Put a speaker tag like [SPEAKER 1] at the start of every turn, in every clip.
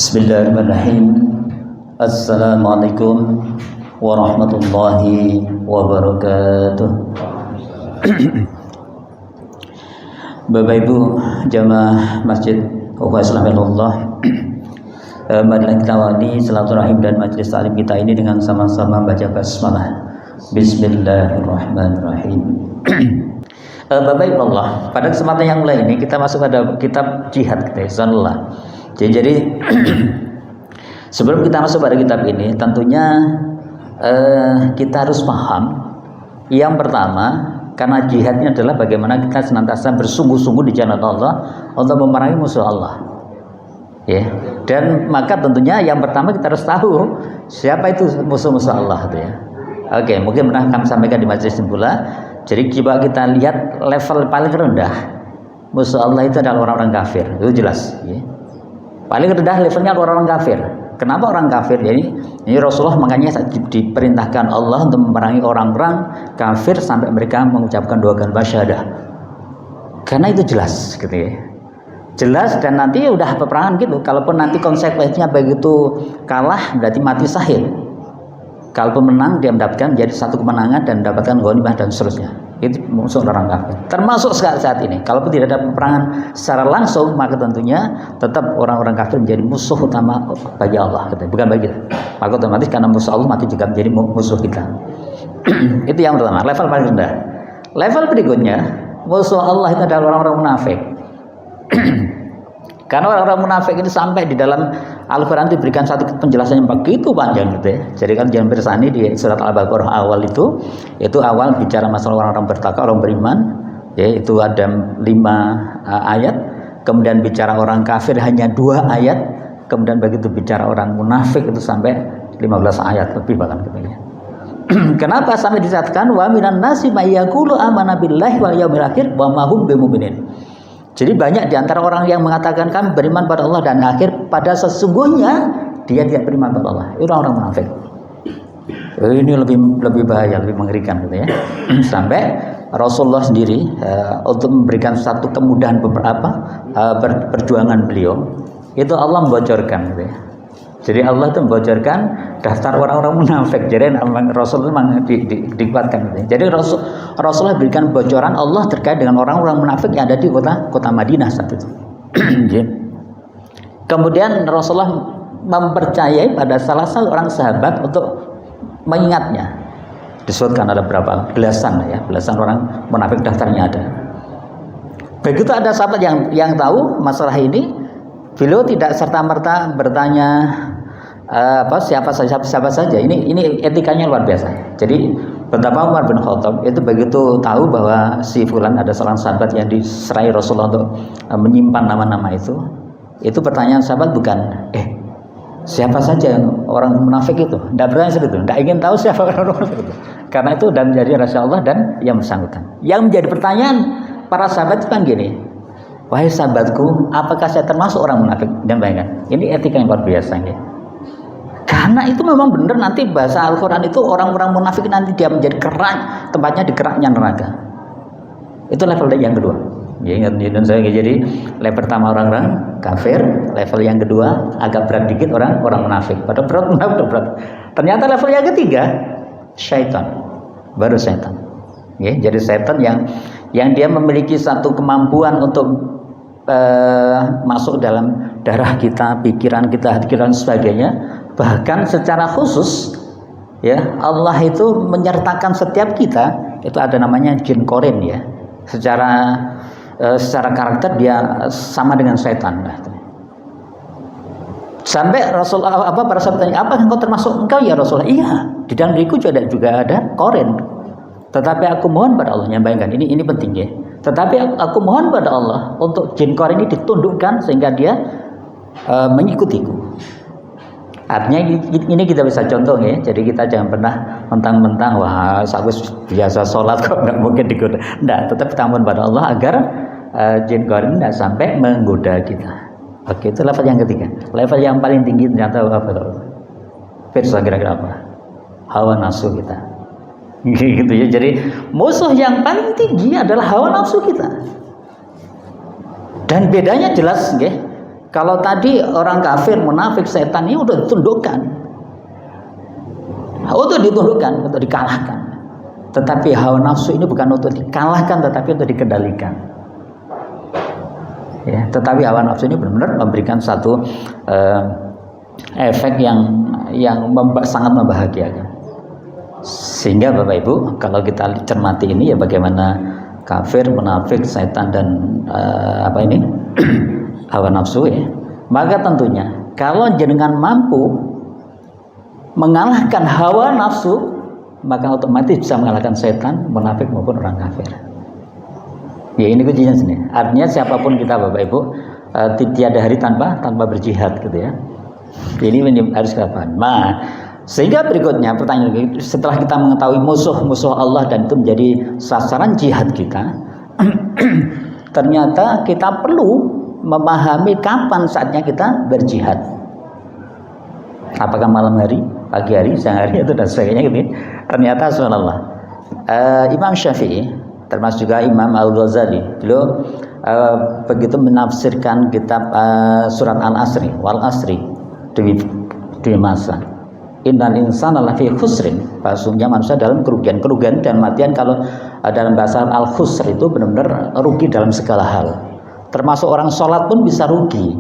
[SPEAKER 1] Bismillahirrahmanirrahim. Assalamualaikum warahmatullahi wabarakatuh. Bapak Ibu jamaah Masjid Islamillah, marilah kita awali silaturahim dan majelis taklim kita ini dengan sama-sama baca basmalah. Bismillahirrahmanirrahim. Bapak Ibu Allah, pada kesempatan yang lain ini kita masuk pada kitab jihad kita, Zanullah. Jadi sebelum kita masuk pada kitab ini, tentunya kita harus paham. Yang pertama, karena jihadnya adalah bagaimana kita senantiasa bersungguh-sungguh di jalan Allah untuk memerangi musuh Allah. Ya, dan maka tentunya yang pertama kita harus tahu siapa itu musuh-musuh Allah, gitu ya. Oke, mungkin pernah kami sampaikan di majelis pula. Jadi coba kita lihat level paling rendah musuh Allah itu adalah orang-orang kafir. Itu jelas, ya. Paling rendah levelnya orang-orang kafir. Kenapa orang kafir? Jadi ini Rasulullah makanya diperintahkan Allah untuk memerangi orang-orang kafir sampai mereka mengucapkan dua kalimat syahadah. Karena itu jelas, gitu ya. Jelas, dan nanti udah peperangan gitu. Kalaupun nanti konsekuensinya begitu kalah, berarti mati syahid. Kalaupun menang, dia mendapatkan jadi satu kemenangan dan mendapatkan ghanimah dan seterusnya. Itu musuh orang kafir. Termasuk saat ini, kalaupun tidak ada peperangan secara langsung, maka tentunya tetap orang-orang kafir menjadi musuh utama bagi Allah, bukan bagi kita. Maka otomatis karena musuh Allah mati juga menjadi musuh kita. Itu yang pertama, level paling rendah. Level berikutnya, musuh Allah itu adalah orang-orang munafik. Karena orang-orang munafik ini sampai di dalam Al-Quran diberikan satu penjelasan yang begitu panjang, gitu ya. Jadi kan jangan bersani di surat Al-Baqarah awal itu awal bicara masalah orang-orang bertakwa, orang beriman, ya, itu ada 5 ayat. Kemudian bicara orang kafir hanya 2 ayat. Kemudian begitu bicara orang munafik itu sampai 15 ayat lebih bahkan, gitu ya. Kenapa sampai disatakan wa minan nasi may yaqulu amanna billahi wal yawmil akhir wa ma hum bimumin. Jadi banyak di antara orang yang mengatakan kami beriman pada Allah dan akhir, pada sesungguhnya dia tidak beriman pada Allah. Itu orang munafik. Ini lebih bahaya, lebih mengerikan, gitu ya. Sampai Rasulullah sendiri untuk memberikan satu kemudahan beberapa perjuangan beliau, itu Allah membocorkan, gitu ya. Jadi Allah itu membocorkan daftar orang-orang munafik. Jadi Rasul itu memang dikuatkan, gitu ya. Jadi Rasulullah berikan bocoran Allah terkait dengan orang-orang munafik yang ada di kota Madinah saat itu. Kemudian Rasulullah mempercayai pada salah satu orang sahabat untuk mengingatnya. Disebutkan ada berapa belasan orang munafik daftarnya ada. Begitu ada sahabat yang tahu masalah ini, beliau tidak serta-merta bertanya siapa saja. Ini etikanya luar biasa. Jadi betapa Umar bin Khattab itu begitu tahu bahwa si fulan ada seorang sahabat yang diserai Rasulullah untuk menyimpan nama-nama itu pertanyaan sahabat bukan siapa saja orang munafik itu. Tidak bertanya seperti itu. Tidak ingin tahu siapa orang munafik itu. Karena itu dan menjadi rahasia Allah dan yang bersangkutan. Yang menjadi pertanyaan para sahabat itu kan gini. Wahai sahabatku, apakah saya termasuk orang munafik? Dan bayangkan, ini etika yang luar biasa ini. Karena itu memang benar nanti bahasa Al-Quran itu orang-orang munafik nanti dia menjadi kerak, tempatnya di keraknya neraka. Itu level yang kedua. Ya, ingat saya jadi level pertama orang-orang kafir, level yang kedua agak berat dikit orang munafik. Pada berat. Ternyata level yang ketiga syaitan, baru syaitan. Ya, jadi syaitan yang dia memiliki satu kemampuan untuk masuk dalam darah kita, pikiran kita, hati kita dan sebagainya. Bahkan secara khusus, ya, Allah itu menyertakan setiap kita itu ada namanya jin korin, ya. Secara karakter dia sama dengan setan. Sampai Rasulullah para sahabat tanya, apa engkau termasuk engkau ya Rasulullah? Iya, di dalam diriku juga ada korin. Tetapi aku mohon pada Allah, bayangkan ini penting, ya. Tetapi aku mohon pada Allah untuk jin korin ini ditundukkan sehingga dia mengikutiku. Artinya ini kita bisa contoh, ya. Jadi kita jangan pernah mentang-mentang wah aku biasa sholat kok nggak mungkin digoda. Nggak, tetap kita mohon pada Allah agar jin korin tidak sampai menggoda kita. Oke, itu level yang ketiga. Level yang paling tinggi ternyata apa? Firsa kira-kira apa? Hawa nafsu kita. Gitu ya. Jadi musuh yang paling tinggi adalah hawa nafsu kita. Dan bedanya jelas, nggih. Kalau tadi orang kafir, munafik, setan ini udah ditundukkan, untuk ditundukkan, untuk dikalahkan. Tetapi hawa nafsu ini bukan untuk dikalahkan, tetapi untuk dikendalikan. Ya, tetapi hawa nafsu ini benar-benar memberikan satu efek yang sangat membahagiakan. Sehingga Bapak Ibu, kalau kita cermati ini ya bagaimana kafir, munafik, setan dan hawa nafsu ya. Maka tentunya kalau jenengan mampu mengalahkan hawa nafsu, maka otomatis bisa mengalahkan setan, munafik maupun orang kafir. Ya ini kuncinya sini. Artinya siapapun kita Bapak Ibu, tiada hari tanpa berjihad gitu ya. Ini harus kita paham. Nah, sehingga berikutnya pertanyaan, setelah kita mengetahui musuh Allah dan itu menjadi sasaran jihad kita, ternyata kita perlu memahami kapan saatnya kita berjihad. Apakah malam hari, pagi hari, siang hari, itu dan sebagainya gitu. Ternyata subhanallah, Imam Syafi'i termasuk juga Imam Al-Ghazali beliau begitu menafsirkan kitab surat Al-Asri, wal asri, demi masa, innal insana lafi khusrin, sesungguhnya manusia dalam kerugian dan matian. Kalau dalam bahasa al-khusr itu benar-benar rugi dalam segala hal, termasuk orang sholat pun bisa rugi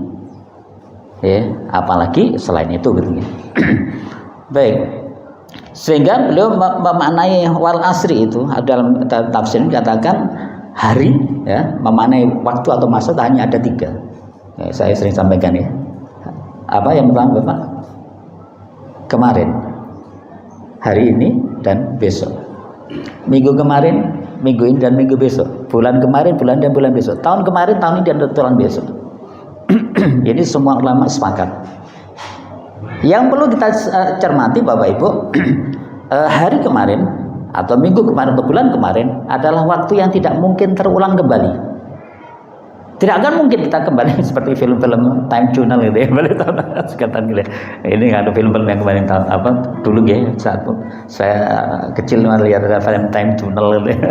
[SPEAKER 1] ya, apalagi selain itu gitu ya. Baik, sehingga beliau memaknai wal asri itu dalam tafsir dikatakan hari ya, memaknai waktu atau masa hanya ada 3 ya, saya sering sampaikan ya. Apa yang pertama Bapak? Kemarin, hari ini dan besok. Minggu kemarin, minggu ini dan minggu besok. Bulan kemarin, bulan dan bulan besok. Tahun kemarin, tahun ini dan tahun besok. Jadi semua ulama sepakat. Yang perlu kita cermati Bapak Ibu, hari kemarin atau minggu kemarin atau bulan kemarin adalah waktu yang tidak mungkin terulang kembali. Tidak akan mungkin kita kembali seperti film-film time tunnel gitu ya. Balik tahun sekitar gitu. Ini ada film-film yang kemarin tahun dulu ya, saat saya kecil melihat ada film time tunnel gitu ya.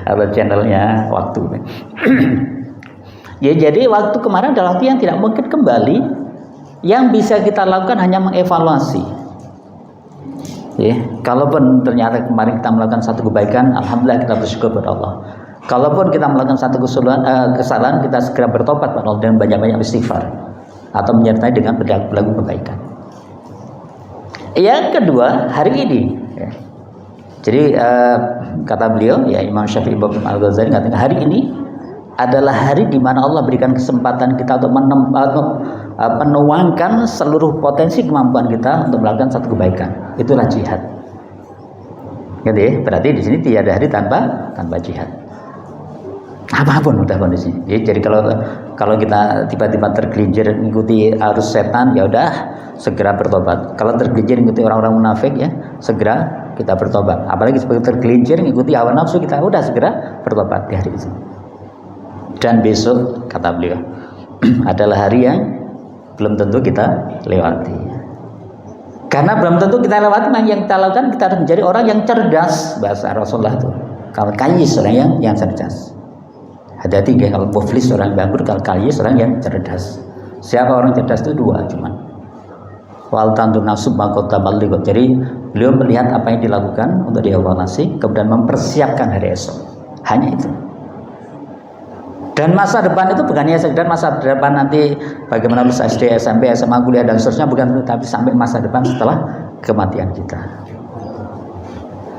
[SPEAKER 1] Atau channelnya waktu. Ya jadi waktu kemarin adalah waktu yang tidak mungkin kembali. Yang bisa kita lakukan hanya mengevaluasi. Ya, kalaupun ternyata kemarin kita melakukan satu kebaikan, alhamdulillah kita bersyukur kepada Allah. Kalaupun kita melakukan satu kesalahan, kita segera bertobat kepada Allah dan banyak-banyak istighfar atau menyertai dengan berlaku kebaikan. Yang kedua, hari ini. Ya. Jadi kata beliau, ya Imam Syafi'i Ibn Al-Ghazali katakan hari ini adalah hari di mana Allah berikan kesempatan kita untuk menuangkan seluruh potensi kemampuan kita untuk melakukan satu kebaikan. Itulah jihad. Gitu ya. Berarti di sini tiada hari tanpa jihad. Apapun udah kondisinya. Jadi kalau kita tiba-tiba tergelincir mengikuti arus setan, ya udah segera bertobat. Kalau tergelincir mengikuti orang-orang munafik, ya segera kita bertobat. Apalagi sebagai tergelincir mengikuti hawa nafsu, kita udah segera bertobat di hari itu. Dan besok kata beliau adalah hari yang belum tentu kita lewati. Karena belum tentu kita lewati, yang kita lakukan kita harus menjadi orang yang cerdas, bahasa Rasulullah itu. Kalau kayis orang yang cerdas. Ada 3, kalau muflis orang bangkrut, kalau kayis orang yang cerdas. Siapa orang cerdas itu 2 cuman. Wal tantu nasub makota baligh. Jadi beliau melihat apa yang dilakukan untuk dievaluasi, kemudian mempersiapkan hari esok. Hanya itu. Dan masa depan itu bukan hanya sekedar masa depan nanti bagaimana lulus SD, SMP, SMA, kuliah dan seterusnya, bukan, tapi sampai masa depan setelah kematian kita.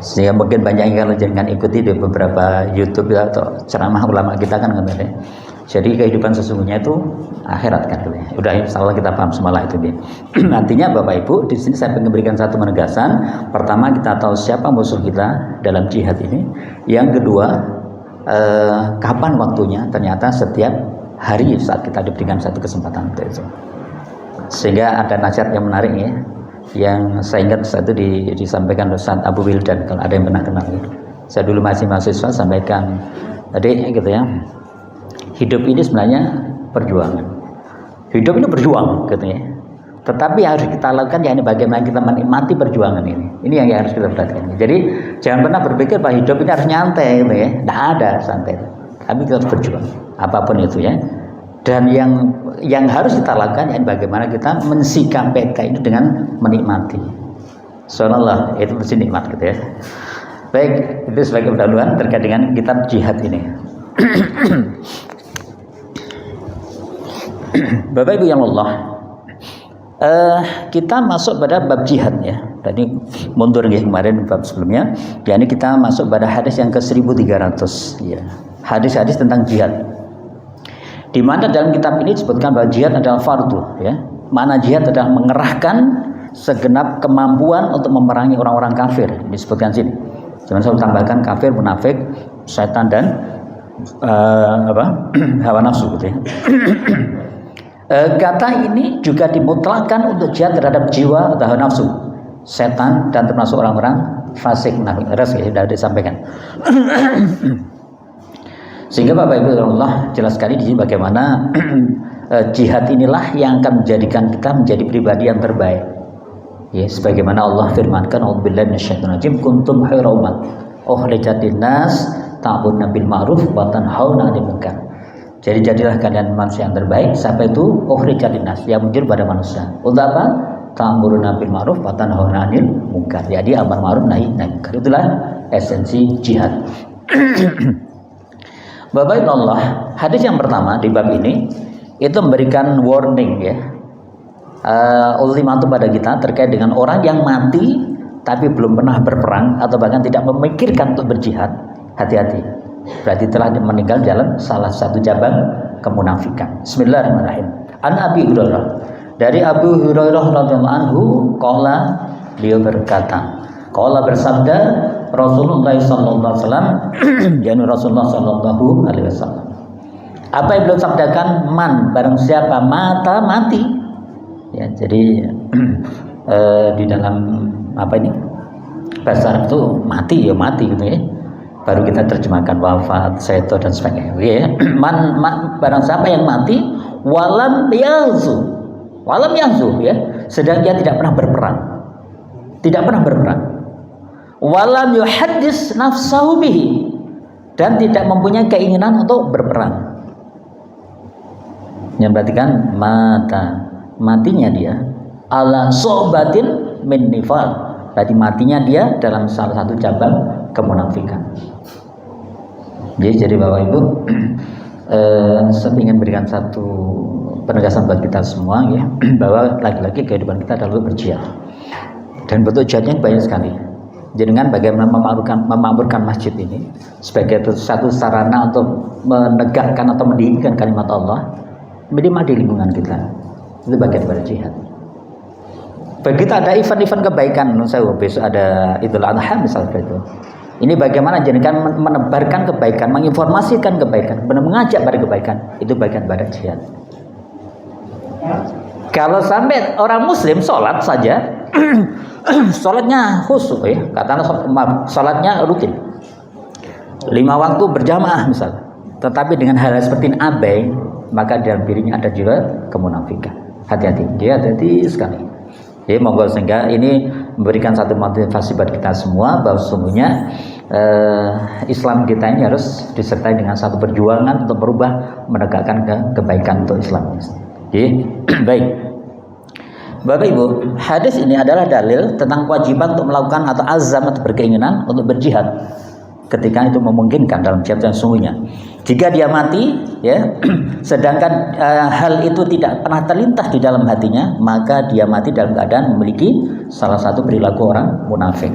[SPEAKER 1] Sehingga mungkin banyak yang kalau jangan ikuti di beberapa YouTube atau ceramah ulama kita kan katanya. Jadi kehidupan sesungguhnya itu akhirat kan katanya. Udah insya Allah kita paham semalah itu dia. Nantinya Bapak Ibu di sini saya ingin memberikan satu penegasan. Pertama, kita tahu siapa musuh kita dalam jihad ini. Yang kedua, kapan waktunya? Ternyata setiap hari saat kita diberikan satu kesempatan itu. Sehingga ada nasihat yang menarik ya, yang saya ingat saat itu disampaikan oleh Ustaz Abu Wildan, kalau ada yang pernah kenal ya. Saya dulu masih mahasiswa sampaikan tadi gitu ya, hidup ini sebenarnya perjuangan. Hidup ini berjuang gitu ya. Tetapi harus kita lakukan ya ini bagaimana kita menikmati perjuangan ini. Ini yang harus kita perhatikan. Jadi jangan pernah berpikir bahwa hidup ini harus nyantai gitu ya. Tidak ada santai. Tapi kita harus berjuang apapun itu ya. Dan yang harus kita lakukan ya bagaimana kita mensikapi itu dengan menikmati. Subhanallah, itu mesti nikmat gitu ya. Baik, itu sebagai pendahuluan terkait dengan kitab jihad ini. Bapak Ibu yang Allah, kita masuk pada bab jihad ya. Tadi mundur ya kemarin bab sebelumnya. Ya, ini kita masuk pada hadis yang ke 1300 ya. Hadis-hadis tentang jihad. Di mana dalam kitab ini disebutkan bahwa jihad adalah fardu ya. Mana jihad adalah mengerahkan segenap kemampuan untuk memerangi orang-orang kafir. Disebutkan sini. Jangan saya tambahkan kafir, munafik, setan dan hawa nafsu gitu ya. Kata ini juga dimutlakkan untuk jihad terhadap jiwa atau hawa nafsu, setan dan termasuk orang-orang fasik, munafik. Sudah disampaikan. Sehingga Bapak Ibu Allah jelas sekali di sini bagaimana jihad inilah yang akan menjadikan kita menjadi pribadi yang terbaik. Ya, sebagaimana Allah firmankan, "A'udzubillahi minasyaitonir rajim, kuntum khairu ummat ukhrijat lin-nas ta'muruna bil ma'ruf wa tanhauna 'anil munkar." Jadi jadilah kalian manusia yang terbaik. Siapa itu? Ukhrijat lin-nas, yang muncul pada manusia. Untuk apa? Ta'muruna bil ma'ruf wa tanhauna 'anil munkar. Jadi amar ma'ruf nahi munkar. Itulah esensi jihad. Bapak Ibu Allah, hadis yang pertama di bab ini itu memberikan warning ya, ultimatum pada kita terkait dengan orang yang mati tapi belum pernah berperang atau bahkan tidak memikirkan untuk berjihad. Hati-hati, berarti telah meninggal dalam salah satu cabang kemunafikan. Bismillahirrahmanirrahim. An Abi Hurairah, dari Abu Hurairah radhiyallahu anhu, qala, beliau berkata, qala bersabda Rasulullah sallallahu alaihi wasallam, yakni Rasulullah sallallahu alaihi wasallam. Apa yang beliau sabdakan? Man, barang siapa mata mati. Ya, jadi di dalam apa ini? Bahasa Arab itu mati ya mati gitu ya. Baru kita terjemahkan wafat, seto dan sebagainya. Ya. Man, barang siapa yang mati walam yahzu. Walam yahzu ya, sedang dia tidak pernah berperang. Tidak pernah berperang. Walam yuhaddis nafsahu bihi, dan tidak mempunyai keinginan untuk berperang. Yang berarti kan matinya dia ala sohbatin min nifaq, berarti matinya dia dalam salah satu cabang kemunafikan. Jadi Bapak Ibu, saya ingin berikan satu penegasan buat kita semua ya, bahwa lagi-lagi kehidupan kita adalah berjihad, dan bentuk jihadnya banyak sekali. Dengan bagaimana memakmurkan masjid ini sebagai satu sarana untuk menegakkan atau mendirikan kalimat Allah minimal di lingkungan kita, itu bagian dari jihad. Begitu ada event-event kebaikan, menurut saya besok ada Idul Adha misalnya itu. Ini bagaimana jadikan menebarkan kebaikan, menginformasikan kebaikan, benar mengajak pada kebaikan, itu bagian dari jihad. Kalau sampai orang Muslim sholat saja, sholatnya khusyuk ya, katakanlah sholatnya rutin, 5 waktu berjamaah misal, tetapi dengan hal seperti ini abai, maka dalam dirinya ada juga kemunafikan. Hati-hati, dia hati-hati sekali. Jadi monggo, sehingga ini memberikan satu motivasi buat kita semua bahwa sesungguhnya Islam kita ini harus disertai dengan satu perjuangan untuk berubah, menegakkan kebaikan untuk Islam. Jadi baik. Bapak Ibu, hadis ini adalah dalil tentang kewajiban untuk melakukan atau azam atau berkeinginan untuk berjihad ketika itu memungkinkan dalam jihad yang sungguhnya. Jika dia mati, ya, sedangkan hal itu tidak pernah terlintas di dalam hatinya, maka dia mati dalam keadaan memiliki salah satu perilaku orang munafik.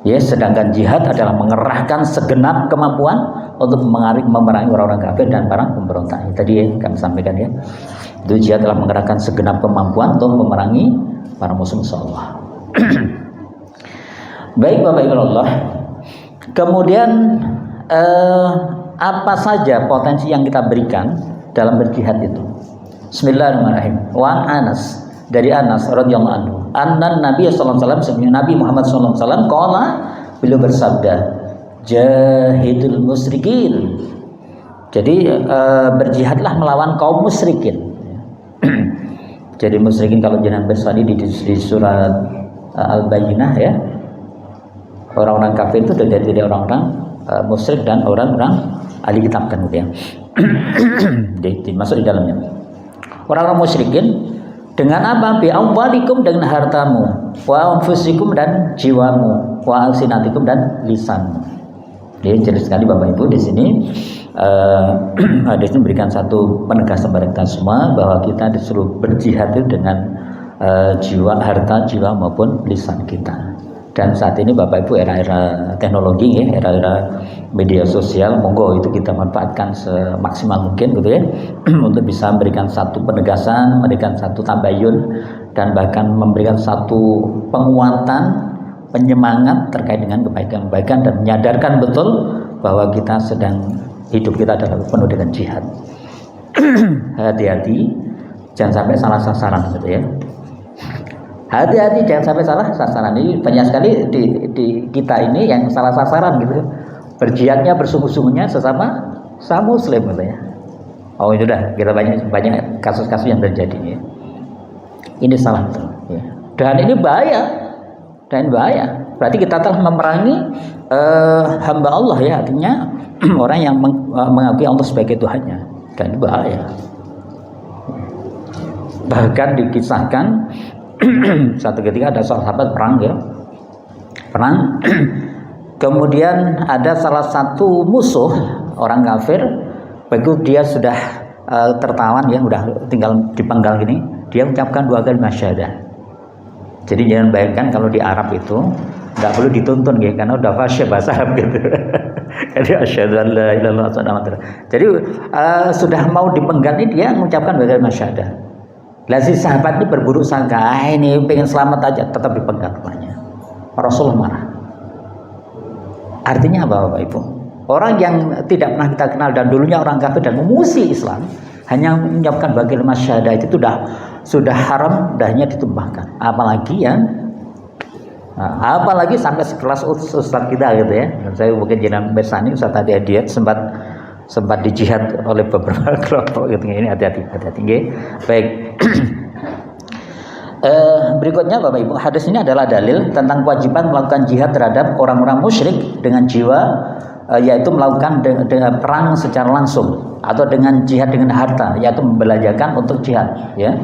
[SPEAKER 1] Ya, sedangkan jihad adalah mengerahkan segenap kemampuan untuk memerangi orang-orang kafir dan para pemberontak. Tadi ya, kami sampaikan ya. Itu jihad adalah mengerahkan segenap kemampuan untuk memerangi para musuh Allah. Baik Bapak Ibu Allah. Kemudian apa saja potensi yang kita berikan dalam berjihad itu? Bismillahirrahmanirrahim. Wa Anas, dari Anas radhiyallahu anhu, anna Nabi sallallahu alaihi wasallam, Nabi Muhammad sallallahu alaihi wasallam qala, beliau bersabda, jahidul musyrikin. Jadi berjihadlah melawan kaum musyrikin. Jadi musyrikin kalau jenengan bersani di surat Al-Bayyinah ya, orang-orang kafir itu dari orang-orang musyrik dan orang-orang ahli kitab kan gitu ya. Dimasuk di dalamnya. Orang-orang musyrikin dengan apa? Bi amwalikum, dengan hartamu, wa anfusikum dan jiwamu, wa alsinatikum dan lisanmu. Jadi jelas sekali Bapak Ibu di sini hadis ini memberikan satu penegasan kepada kita semua bahwa kita disuruh berjihad itu dengan jiwa, harta, jiwa maupun lisan kita. Dan saat ini Bapak Ibu era-era teknologi ya, era-era media sosial, monggo itu kita manfaatkan semaksimal mungkin gitu ya untuk bisa memberikan satu penegasan, memberikan satu tabayun, dan bahkan memberikan satu penguatan, penyemangat terkait dengan kebaikan-kebaikan, dan menyadarkan betul bahwa kita sedang hidup kita adalah penuh dengan jihad. Hati-hati jangan sampai salah sasaran gitu ya. Hati-hati jangan sampai salah sasaran. Ini banyak sekali di kita ini yang salah sasaran gitu. Berjihadnya bersungguh-sungguhnya sesama muslim gitu ya. Oh itu dah, kita banyak kasus-kasus yang terjadi ya. Ini salah betul ya. Dan ini bahaya. Berarti kita telah memerangi hamba Allah ya, artinya orang yang mengakui Allah sebagai Tuhannya. Dan ini bahaya. Bahkan dikisahkan satu ketika ada seorang sahabat perang, kemudian ada salah satu musuh orang kafir, begitu dia sudah tertawan ya, udah tinggal dipenggal gini, dia mengucapkan 2 kalimat syahadah. Jadi jangan bayangkan kalau di Arab itu nggak perlu dituntun ya, karena udah fasih bahasa Arab gitu. Jadi asyhadu an la ilaha illallah. Jadi sudah mau dipenggal ini dia mengucapkan 2 kalimat syahadah. Lah si sahabat ini berburuk sangka, ini pengen selamat aja, tetap dipenggal rumahnya. Rasul marah. Artinya apa Bapak Ibu? Orang yang tidak pernah kita kenal dan dulunya orang kafir dan memusuhi Islam, hanya mengucapkan 2 kalimat syahadah itu sudah haram, dahnya ditumpahkan. Apalagi sampai sekelas ustaz kita gitu ya. Dan saya mungkin jenengan bersani Ustaz Adi Hidayat sempat dijihad oleh beberapa kelompok gitu. Ini hati-hati. Baik. Berikutnya Bapak Ibu, hadis ini adalah dalil tentang kewajiban melakukan jihad terhadap orang-orang musyrik dengan jiwa, yaitu melakukan dengan perang secara langsung, atau dengan jihad dengan harta, yaitu membelanjakan untuk jihad ya,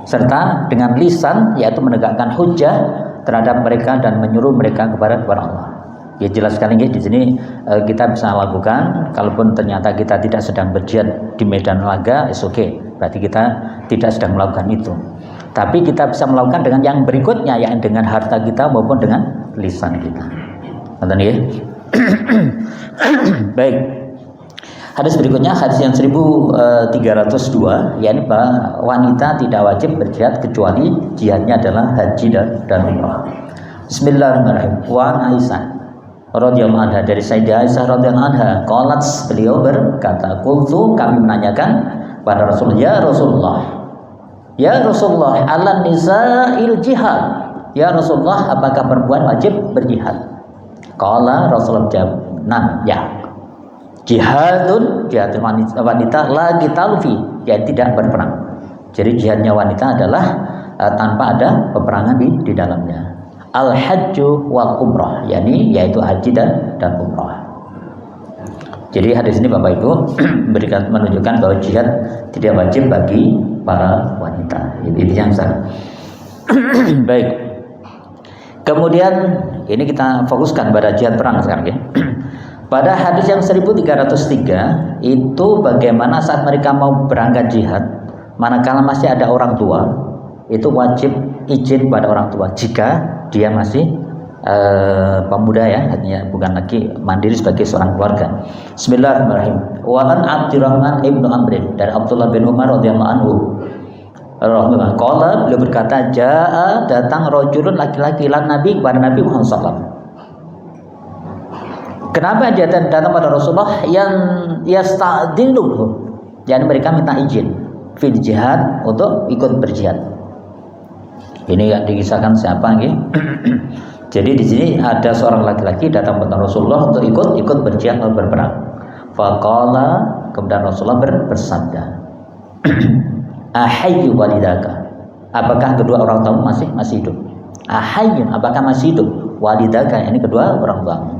[SPEAKER 1] serta dengan lisan, yaitu menegakkan hujjah terhadap mereka dan menyuruh mereka kepada Allah. Ya jelas sekali di sini kita bisa lakukan. Kalaupun ternyata kita tidak sedang berjihad di medan laga, is okay. Berarti kita tidak sedang melakukan itu. Tapi kita bisa melakukan dengan yang berikutnya, yang dengan harta kita maupun dengan lisan kita. Ngerti ya? Baik. Hadis berikutnya, hadis yang 1302, yakni bahwa wanita tidak wajib berjihad kecuali jihadnya adalah haji dan umrah. Bismillahirrahmanirrahim. Wa Aisyah radhiyallahu anha, dari Sayyidah Aisyah radhiyallahu anha, qalat, beliau berkata, qultu, kami menanyakan pada Rasulullah, ya Rasulullah, ala nisa'il jihad, ya Rasulullah, apakah perempuan wajib berjihad? Qala, Rasulullah jawab, nah ya, jihad wanita la qital fi, ya tidak berperang. Jadi jihadnya wanita adalah tanpa ada peperangan di dalamnya. Al-hajju wal umrah, yaitu haji dan umrah. Jadi hadis ini Bapak Ibu menunjukkan bahwa jihad tidak wajib bagi para wanita. Itu yang sah. Baik. Kemudian ini kita fokuskan pada jihad perang sekarang ya. Pada hadis yang 1303 itu bagaimana saat mereka mau berangkat jihad, manakala masih ada orang tua, itu wajib izin pada orang tua jika dia masih pemuda ya, artinya bukan lagi mandiri sebagai seorang keluarga. Bismillahirrahmanirrahim. Wa an Abdurrahman ibnu Amr, dari Abdullah bin Umar radhiyallahu anhu. Qala, beliau berkata, jaa, datang rajulun, laki-laki, lan Nabi, kepada Nabi Muhammad SAW. Kenapa dia datang pada Rasulullah? Yang yasta'dinluhu, yani mereka minta izin fil jihad, untuk ikut berjihad. Ini yang dikisahkan siapa nggih? Jadi di sini ada seorang laki-laki datang kepada Rasulullah untuk ikut berjihad atau berperang. Faqala, kemudian Rasulullah bersabda, ahayyu walidaka, apakah kedua orang tuamu masih hidup? Ahayyun, apakah masih hidup? Walidaka, ini kedua orang tuamu.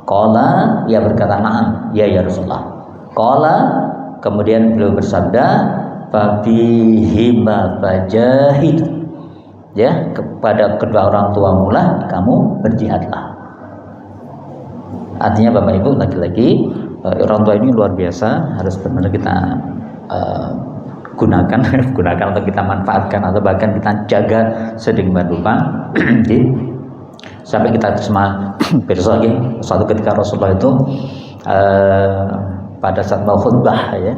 [SPEAKER 1] Qala, ia berkata, na'am, ya Rasulullah. Qala, kemudian beliau bersabda, fabihima fajahid, ya, kepada kedua orang tuamu lah kamu berjihadlah. Artinya Bapak Ibu, lagi-lagi orang tua ini luar biasa, harus benar kita gunakan atau kita manfaatkan atau bahkan kita jaga sedemikian rupa. Sampai kita semua besok lagi, suatu ketika Rasulullah itu pada saat mau khutbah, ya,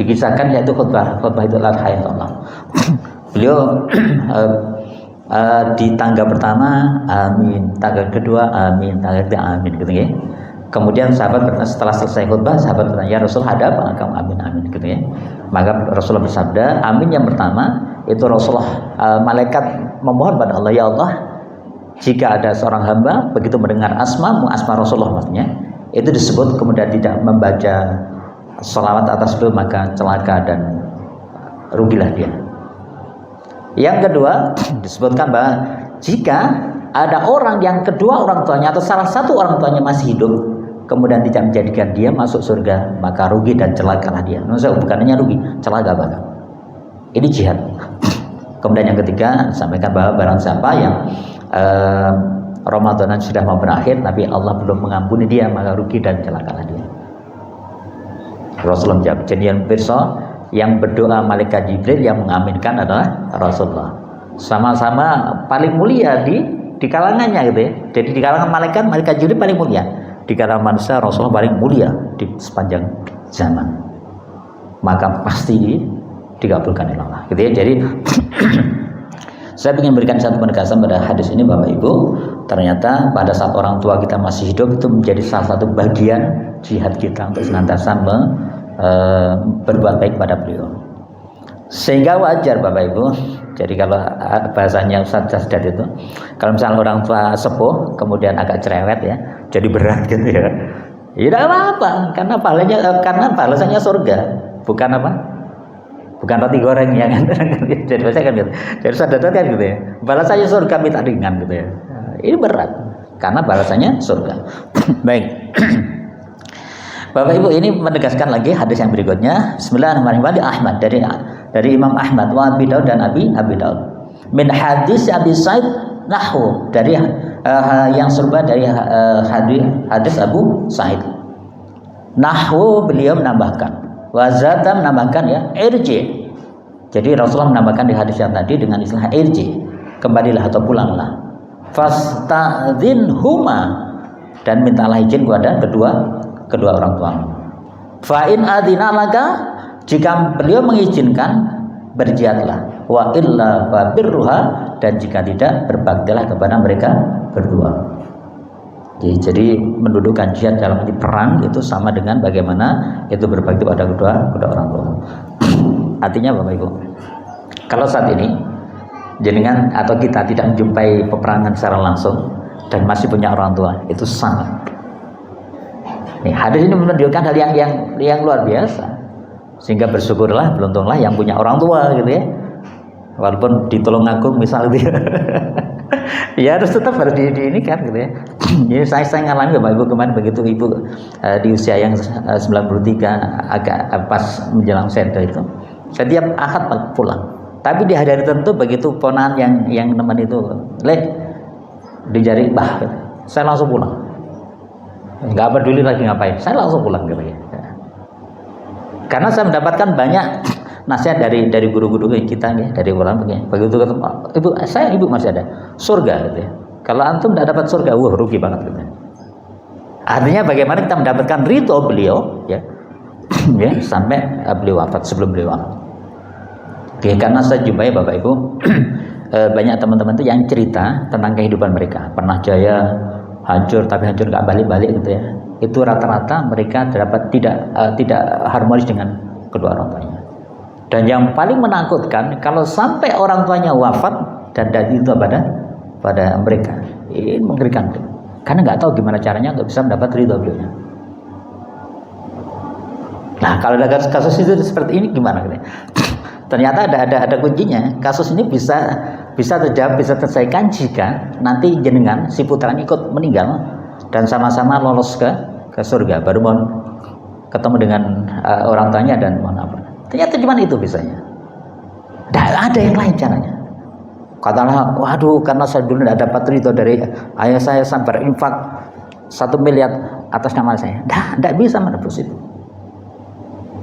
[SPEAKER 1] dikisahkan yaitu khutbah itu adalah Allah. Beliau di tangga pertama amin, tangga kedua amin, tangga ketiga amin, gitu ya. Kemudian sahabat setelah selesai khutbah, sahabat bertanya, ya Rasul, ada apa kamu amin amin, gitu ya. Maka Rasulullah bersabda, amin yang pertama itu Rasulullah, malaikat memohon pada Allah, ya Allah, jika ada seorang hamba begitu mendengar asma Rasulullah, maksudnya itu disebut, kemudian tidak membaca sholawat atas beliau, maka celaka dan rugilah dia. Yang kedua disebutkan bahwa jika ada orang yang kedua orang tuanya atau salah satu orang tuanya masih hidup, kemudian tidak menjadikan dia masuk surga, maka rugi dan celakalah dia. Bukan hanya rugi, celaka bahkan. Ini jihad. Kemudian yang ketiga sampaikan bahwa barang siapa yang Ramadan sudah mau berakhir tapi Allah belum mengampuni dia, maka rugi dan celakalah dia. Rasulullah menjawab, jadi yang berdoa malaikat Jibril, yang mengaminkan adalah Rasulullah. Sama-sama paling mulia di kalangannya, gitu ya. Jadi di kalangan malaikat Jibril paling mulia. Di kalangan manusia Rasulullah paling mulia di sepanjang zaman. Maka pasti dikabulkan oleh Allah, gitu ya. Jadi saya ingin memberikan satu penegasan pada hadis ini, Bapak Ibu. Ternyata pada saat orang tua kita masih hidup itu menjadi salah satu bagian jihad kita untuk senantiasa berbuat baik pada beliau. Sehingga wajar Bapak Ibu. Jadi kalau bahasanya Ustaz Jasdad itu, kalau misalnya orang tua sepuh kemudian agak cerewet, ya, jadi berat gitu ya. Ya tidak apa-apa, karena balasannya surga, bukan apa? Bukan roti goreng, ya kan. Jadi bahasa kan gitu. Jadi sadar kan gitu ya. Balasannya surga, minta ringan gitu ya. Ini berat karena balasannya surga. Baik. Bapak Ibu, ini menegaskan lagi hadis yang berikutnya. Bismillahirrahmanirrahim. Ahmad, dari Imam Ahmad, wa Abi Daud dan Abi Daud. Min hadis Abi Sa'id nahwu, dari yang serupa dari hadis Abu Sa'id. Nahwu, beliau menambahkan, wa zata menambahkan, ya, irji. Jadi Rasulullah menambahkan di hadis yang tadi dengan istilah irji, kembalilah atau pulanglah. Fasta'dzinhuma, dan mintalah izin kepada kedua orang tua. Fa in adzina laka, jika beliau mengizinkan, berjihadlah. Wa illa fabirruha, dan jika tidak, berbaktilah kepada mereka berdua. Jadi mendudukan jihad dalam arti perang itu sama dengan bagaimana itu berbakti pada kedua orang tua. Artinya Bapak Ibu, kalau saat ini jenengan atau kita tidak menjumpai peperangan secara langsung dan masih punya orang tua, itu sangat. Hadis ini menunjukkan hal yang luar biasa, sehingga bersyukurlah, beruntunglah yang punya orang tua, gitu ya. Walaupun di Tulungagung misal gitu ya. Ya harus tetap ini kan, gitu ya. Jadi saya ngalami Bapak Ibu kemarin, begitu ibu di usia yang 93 agak pas menjelang senda itu, setiap Ahad pulang. Tapi di hari tertentu begitu ponakan yang teman itu dijari bah, saya langsung pulang. Nggak peduli lagi ngapain, saya langsung pulang, gitu ya. Karena saya mendapatkan banyak nasihat dari guru-guru kita, ya, dari orang begini. Begitu ketemu ibu masih ada surga, gitu ya. Kalau antum tidak dapat surga, rugi banget, gitu ya. Artinya bagaimana kita mendapatkan ridho beliau, ya, ya, sampai beliau wafat, sebelum beliau wafat. Oke, karena saya jumpai Bapak Ibu banyak teman-teman itu yang cerita tentang kehidupan mereka, pernah jaya, hancur, tapi hancur nggak balik-balik, gitu ya. Itu rata-rata mereka tidak harmonis dengan kedua orang tuanya. Dan yang paling menakutkan, kalau sampai orang tuanya wafat dan itu pada mereka, ini mengerikan, karena nggak tahu gimana caranya untuk bisa mendapat ridho beliau. Nah, kalau ada kasus itu seperti ini gimana, gitu? Ternyata ada kuncinya. Kasus ini bisa terjawab, bisa terselesaikan jika nanti jenengan si putranya ikut meninggal dan sama-sama lolos ke surga, baru ketemu dengan orang tuanya dan mohon apa. Ternyata cuma itu bisanya. Tidak ada yang lain caranya. Katakanlah, waduh, karena saya dulu tidak dapat ridho dari ayah saya sampai berinfak 1 miliar atas nama saya. Tidak bisa menebus itu.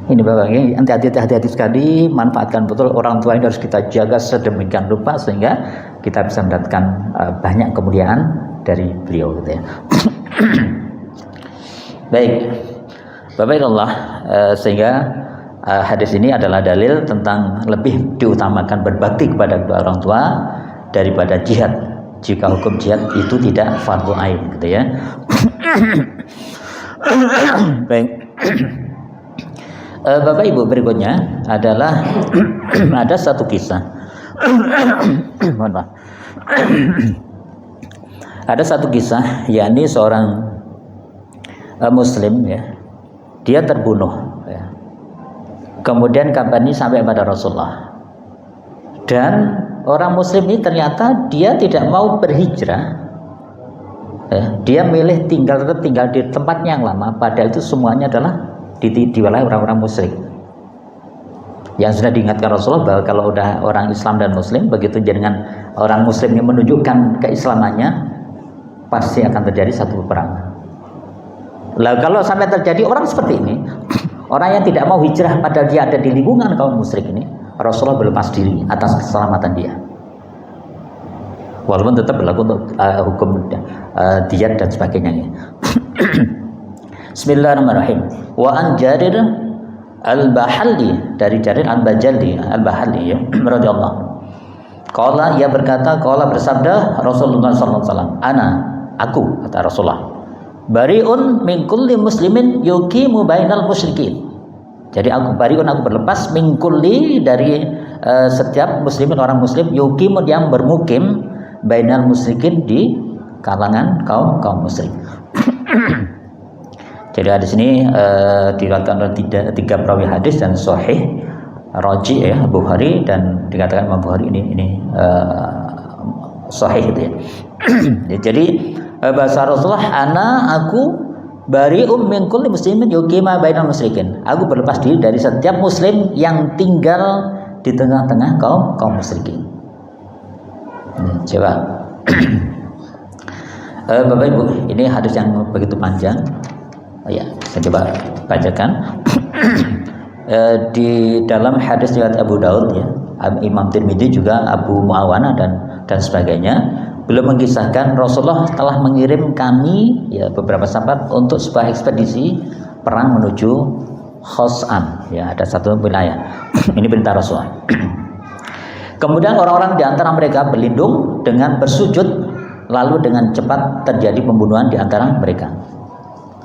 [SPEAKER 1] Ini Bapak, ini hati-hati sekali, manfaatkan betul orang tua ini, harus kita jaga sedemikian rupa sehingga kita bisa mendapatkan banyak kemuliaan dari beliau gitu ya. Baik, Bapak Allah, sehingga hadis ini adalah dalil tentang lebih diutamakan berbakti kepada kedua orang tua daripada jihad, jika hukum jihad itu tidak fardhu ain gitu ya. Baik. Bapak Ibu, berikutnya adalah ada satu kisah. Mohon maaf. Ada satu kisah, yakni seorang Muslim ya, dia terbunuh ya. Kemudian kabar ini sampai pada Rasulullah, dan orang Muslim ini ternyata dia tidak mau berhijrah ya. Dia milih tetap tinggal di tempatnya yang lama, padahal itu semuanya adalah di wilayah orang-orang musyrik. Yang sudah diingatkan Rasulullah bahwa kalau udah orang Islam dan Muslim, begitu dengan orang Muslim yang menunjukkan keislamannya, pasti akan terjadi satu peperangan. Lah kalau sampai terjadi orang seperti ini, orang yang tidak mau hijrah padahal dia ada di lingkungan kaum musyrik ini, Rasulullah berlepas diri atas keselamatan dia. Walaupun tetap berlaku untuk hukum diyat dan sebagainya. Bismillahirrahmanirrahim. Wa an Jarir al-Bahalli, dari Jarir al-Bahalli ya, radhiyallahu. Qala, ia berkata, qala bersabda Rasulullah sallallahu alaihi wasallam, ana, aku, kata Rasulullah, bariun min kulli muslimin yuqimu bainal musyrikin. Jadi aku bariun, aku berlepas, min kulli, dari setiap muslimin, orang muslim, yuqimu, yang bermukim, bainal musyrikin, di kalangan kaum musyrik. Jadi hadis ini diriwayatkan oleh tiga perawi hadis dan sahih, raji ya, Bukhari, dan dikatakan Imam Bukhari ini sahih gitu ya. Jadi bahasa Rasulullah, aku bari'um min kulli muslimin yuqima bainal musyrikin. Aku berlepas diri dari setiap muslim yang tinggal di tengah-tengah kaum musyrikin. Coba Bapak Ibu, ini hadis yang begitu panjang. Ya, saya coba bacakan. Di dalam hadis riwayat Abu Daud ya, Imam Tirmidzi juga, Abu Muawana dan sebagainya, beliau mengisahkan Rasulullah telah mengirim kami ya, beberapa sahabat, untuk sebuah ekspedisi perang menuju Khos'an ya, ada satu wilayah. Ini perintah Rasulullah. Kemudian orang-orang di antara mereka berlindung dengan bersujud, lalu dengan cepat terjadi pembunuhan di antara mereka.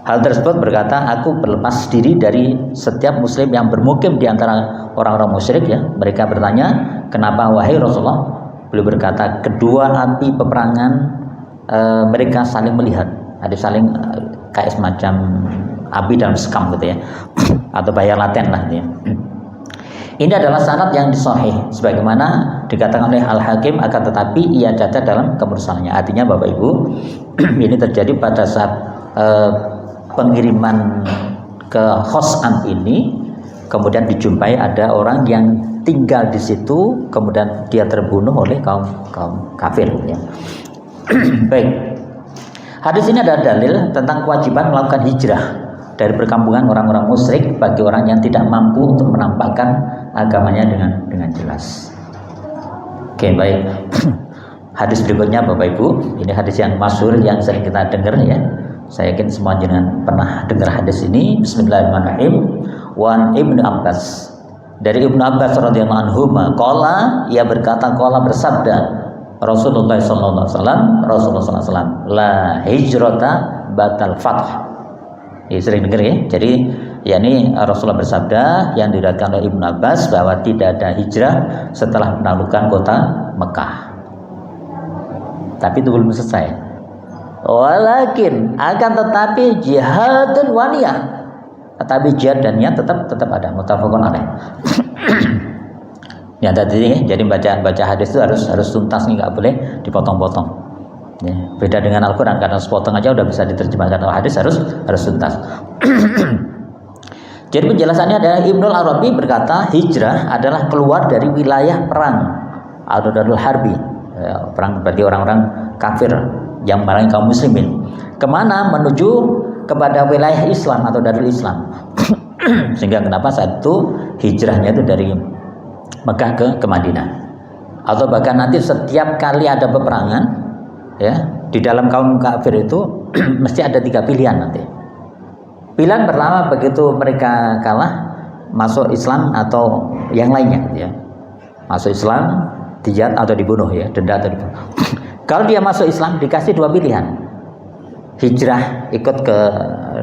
[SPEAKER 1] Hal tersebut berkata, aku berlepas diri dari setiap muslim yang bermukim di antara orang-orang musyrik ya. Mereka bertanya, kenapa wahai Rasulullah? Beliau berkata, kedua api peperangan mereka saling melihat. Ada saling kayak semacam api dalam sekam gitu ya, atau bayar laten lah gitu ya. Ini adalah sanad yang disahih sebagaimana dikatakan oleh Al-Hakim, akan tetapi ia cacat dalam kemursalannya. Artinya Bapak Ibu, ini terjadi pada saat pengiriman ke Khos'an ini, kemudian dijumpai ada orang yang tinggal di situ, kemudian dia terbunuh oleh kaum kafir ya. Baik, hadis ini ada dalil tentang kewajiban melakukan hijrah dari perkampungan orang-orang musyrik bagi orang yang tidak mampu untuk menampakkan agamanya dengan jelas. Oke, baik. Hadis berikutnya Bapak Ibu, ini hadis yang masyhur yang sering kita dengar ya. Saya yakin semua jenengan pernah dengar hadis ini. Bismillahirrahmanirrahim. Wan Ibnu Abbas, dari Ibnu Abbas radhiyallahu anhu, qala, ia berkata, qala bersabda Rasulullah sallallahu alaihi wasallam, Rasulullah sallallahu alaihi wasallam, la hijrata batal fath. Ini sering dengar ya. Jadi yakni Rasulullah bersabda yang diriwayatkan oleh Ibnu Abbas bahwa tidak ada hijrah setelah menaklukkan kota Mekah. Tapi itu belum selesai. Walakin, akan tetapi jihadun waniyah, tetapi jihad dan niat tetap ada, muttafaqun alaih. Ya tadi, jadi baca hadis itu harus tuntas nih, nggak boleh dipotong-potong. Ya, beda dengan Al-Quran, karena sepotong aja udah bisa diterjemahkan. Kalau hadis harus tuntas. Jadi penjelasannya adalah Ibnul Arabi berkata hijrah adalah keluar dari wilayah perang atau darul harbi, perang berarti orang-orang kafir yang memerangi kaum muslimin. Kemana? Menuju kepada wilayah Islam atau darul Islam. Sehingga kenapa saat itu hijrahnya itu dari Mekah ke Madinah. Atau bahkan nanti setiap kali ada peperangan, ya, di dalam kaum kafir itu mesti ada 3 pilihan nanti. Pilihan pertama, begitu mereka kalah, masuk Islam atau yang lainnya, ya. Masuk Islam, dijat atau dibunuh, ya, denda atau dibunuh. Kalau dia masuk Islam, dikasih 2 pilihan. Hijrah ikut ke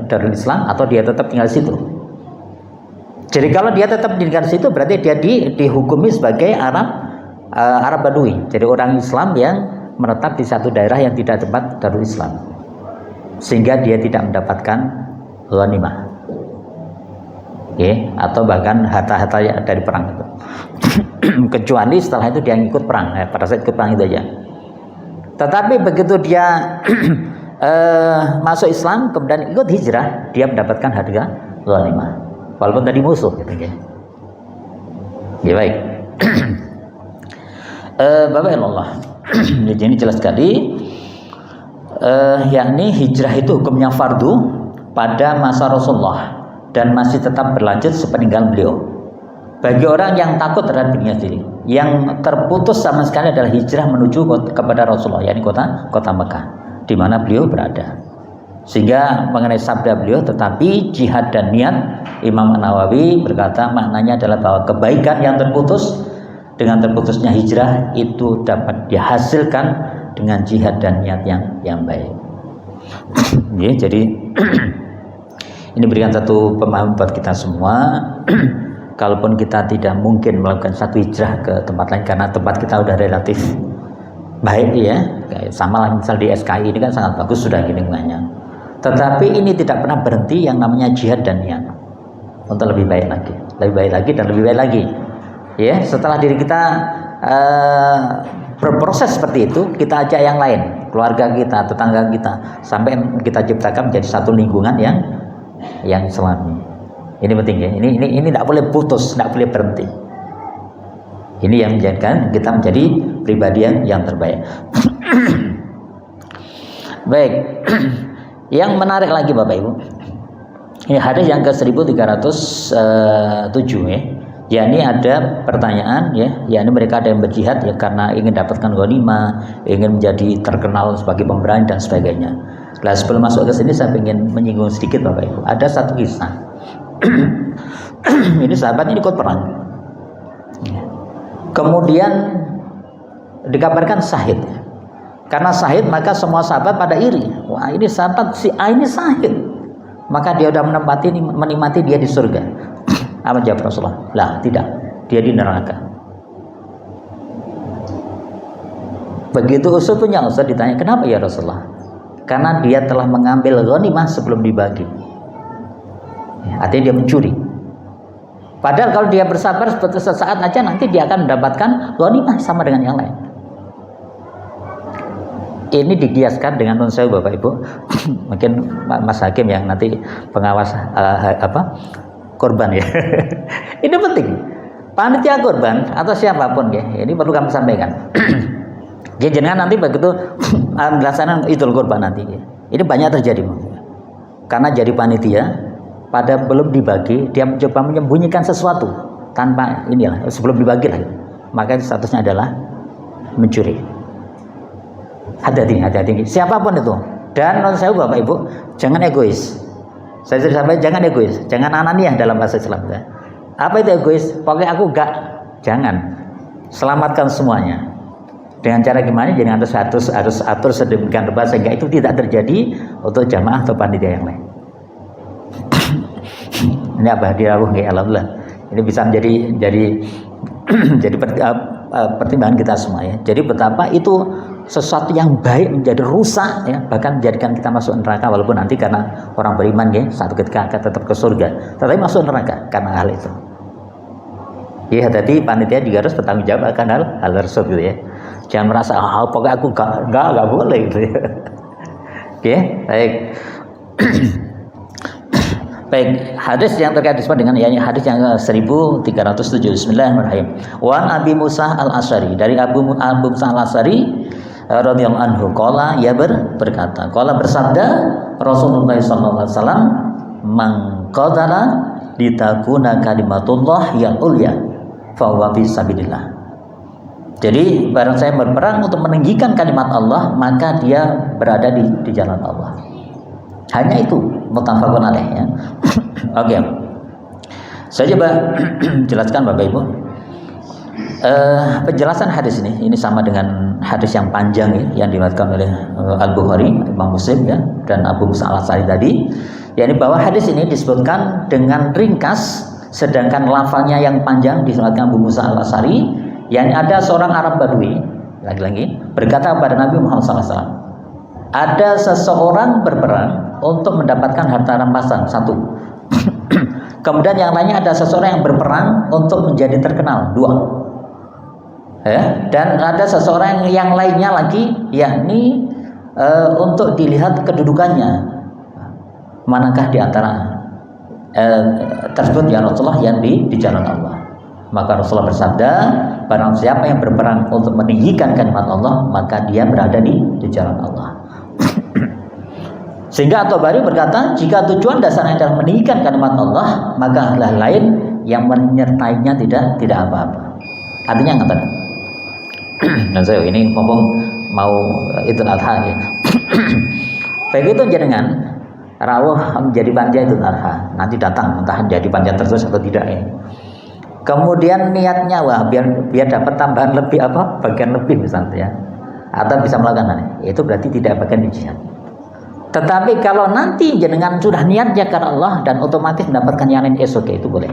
[SPEAKER 1] Darul Islam atau dia tetap tinggal di situ. Jadi kalau dia tetap tinggal di situ, berarti dia dihukumi sebagai Arab Badui. Jadi orang Islam yang menetap di satu daerah yang tidak tempat Darul Islam, sehingga dia tidak mendapatkan ghanimah, atau bahkan harta-harta dari perang itu. Kecuali setelah itu dia ikut perang, pada saat ikut perang itu aja. Tetapi begitu dia masuk Islam kemudian ikut hijrah, dia mendapatkan harga ghanimah, walaupun tadi musuh, gitu ya. Ya, baik. Bapak Allah, jadi ini jelas sekali, yakni hijrah itu hukumnya fardu pada masa Rasulullah dan masih tetap berlanjut sepeninggal beliau. Bagi orang yang takut terhadap dirinya sendiri, yang terputus sama sekali adalah hijrah menuju kepada Rasulullah, yakni kota Mekah, di mana beliau berada. Sehingga mengenai sabda beliau, tetapi jihad dan niat, Imam An-Nawawi berkata maknanya adalah bahwa kebaikan yang terputus dengan terputusnya hijrah itu dapat dihasilkan dengan jihad dan niat yang baik. Ya, jadi ini berikan satu pemahaman buat kita semua. Kalaupun kita tidak mungkin melakukan satu hijrah ke tempat lain karena tempat kita udah relatif baik, ya, sama lah misal di SKI ini kan sangat bagus sudah lingkungannya. Tetapi ini tidak pernah berhenti yang namanya jihad dan niat untuk lebih baik lagi, lebih baik lagi dan lebih baik lagi. Ya, setelah diri kita berproses seperti itu, kita ajak yang lain, keluarga kita, tetangga kita, sampai kita ciptakan menjadi satu lingkungan yang Islami. Ini penting, ya. Ini tidak boleh putus, tidak boleh berhenti. Ini yang menjadikan kita menjadi pribadi yang terbaik. Baik. Yang menarik lagi Bapak Ibu, ini hadis yang ke 1307, ya. Yakni ada pertanyaan, ya, yakni mereka ada yang berjihad, ya, karena ingin dapatkan ghanimah, ingin menjadi terkenal sebagai pemberani dan sebagainya. Nah, sebelum masuk ke sini saya ingin menyinggung sedikit Bapak Ibu. Ada satu kisah. Ini sahabat ini ikut perang, kemudian dikabarkan syahid. Karena syahid maka semua sahabat pada iri. Wah, ini sahabat si A ini syahid, maka dia sudah menikmati dia di surga. Apa jawab Rasulullah? Lah, tidak, dia di neraka. Begitu Usud punya Usud ditanya, kenapa ya Rasulullah? Karena dia telah mengambil ghanimah sebelum dibagi. Artinya dia mencuri. Padahal kalau dia bersabar sesaat aja, nanti dia akan mendapatkan ghanimah sama dengan yang lain. Ini dikiaskan dengan non-sewu Bapak Ibu. Mungkin Mas Hakim yang nanti pengawas korban, ya. Ini penting. Panitia korban atau siapapun, ya, ini perlu kami sampaikan. Ya, jangan nanti begitu melaksanakan Idul Kurban nanti, ya. Ini banyak terjadi, karena jadi panitia pada belum dibagi dia mencoba menyembunyikan sesuatu tanpa inilah sebelum dibagi lagi, maka statusnya adalah mencuri. Hati-hati siapapun itu. Dan menurut saya Bapak Ibu, jangan egois. Saya sudah sampaikan, jangan egois, jangan ananiah dalam bahasa Islam, ya. Apa itu egois? Pokoknya aku enggak. Jangan. Selamatkan semuanya. Dengan cara gimana? Jangan harus atur sedemikian rupa sehingga itu tidak terjadi untuk jamaah atau panitia yang lain. Ini apa? Dirawuh, ya, alhamdulillah. Ini bisa jadi pertimbangan kita semua, ya. Jadi betapa itu sesuatu yang baik menjadi rusak, ya, bahkan menjadikan kita masuk neraka, walaupun nanti karena orang beriman, ya, satu ketika akan tetap ke surga, tetapi masuk neraka karena hal itu. Ya, tadi panitia juga harus bertanggung jawab akan hal tersebut, gitu, ya. Jangan merasa pokoknya aku enggak boleh, gitu, ya. Oke, baik. Baik, hadis yang terkait disebut dengan yakni hadis yang 1307. Bismillahirrahmanirrahim. Wa Abi Musa Al-Asy'ari, dari Abu Musa Al-Asy'ari radhiyallahu anhu qala, ia berkata, qala bersabda Rasulullah sallallahu alaihi wasallam, man qadara litakuna kalimatullah yang ulya fa huwa fi sabilillah. Jadi barang saya berperang untuk meninggikan kalimat Allah, maka dia berada di jalan Allah. Hanya itu, muttafaqun alaih ya. Oke. Saya coba jelaskan Bapak Ibu. Penjelasan hadis ini sama dengan hadis yang panjang ya, yang diriwayatkan oleh Al-Bukhari, Imam Muslim ya, dan Abu Musa Al-Asy'ari tadi. Yakni bahwa hadis ini disebutkan dengan ringkas, sedangkan lafalnya yang panjang disebutkan Abu Musa Al-Asy'ari. Yang ada seorang Arab Badui lagi-lagi berkata kepada Nabi Muhammad SAW, ada seseorang berperang untuk mendapatkan harta rampasan satu. Kemudian yang lainnya ada seseorang yang berperang untuk menjadi terkenal dua. Ya, dan ada seseorang yang lainnya lagi yakni untuk dilihat kedudukannya. Manakah di antara tersebut ya Rasulullah yang di jalan Allah? Maka Rasulullah bersabda, barang siapa yang berperang untuk meninggikan kalimat Allah, maka dia berada di jalan Allah. Sehingga At-Tabari berkata, jika tujuan dasarnya adalah meninggikan kalimat Allah, maka hal lain yang menyertainya tidak apa-apa. Artinya ngatakan, dan saya ini ngomong mau Idul Adha ya. Begitu jenengan rawuh menjadi panja Idul Adha, nanti datang entah jadi panja terus atau tidak ya. Kemudian niatnya wah biar dapat tambahan lebih bagian lebih misalnya ya, atau bisa melakukan itu berarti tidak bagian di jihad. Tetapi kalau nanti jenengan sudah niatnya karena Allah dan otomatis mendapatkan yang lain, oke, itu boleh.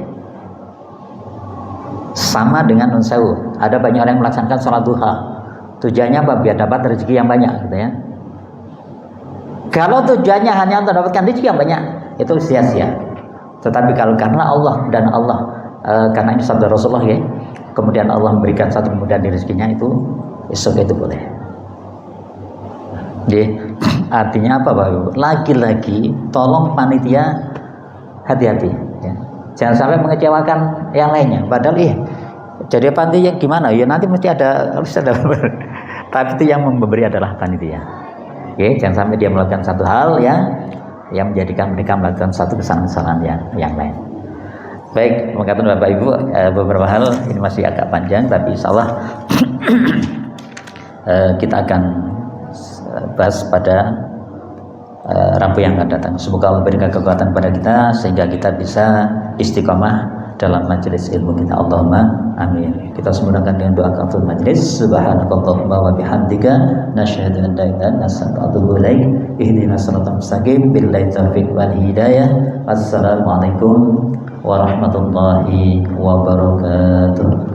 [SPEAKER 1] Sama dengan nunsewu, ada banyak orang yang melaksanakan sholat duha, tujuannya apa? Biar dapat rezeki yang banyak gitu ya. Kalau tujuannya hanya untuk mendapatkan rezeki yang banyak, itu sia-sia. Tetapi kalau karena Allah dan karena ini sabda Rasulullah ya, kemudian Allah memberikan satu kemudahan di rezekinya, itu itu boleh. Jadi artinya apa Bapak Ibu? Lagi-lagi tolong panitia hati-hati ya. Jangan sampai mengecewakan yang lainnya. Padahal jadi panitia gimana? Ya nanti harus ada tapi itu yang memberi adalah panitia. Oke, jangan sampai dia melakukan satu hal yang menjadikan mereka melakukan satu kesalahan yang lain. Baik, mengatakan Bapak Ibu, beberapa hal ini masih agak panjang, tapi insya Allah kita akan bahas pada Rabu yang akan datang. Semoga Allah berikan kekuatan pada kita sehingga kita bisa istiqomah dalam majelis ilmu kita. Allahumma amin. Kita semulakan dengan doa kafaratul majelis. Subhanakallahumma wa bihamdika nasyhadu an la ilaha illa anta astaghfiruka wa atubu ilaik. Ihdinas siratal mustaqim billahi taufiq wal hidayah. Wassalamualaikum warahmatullahi wabarakatuh.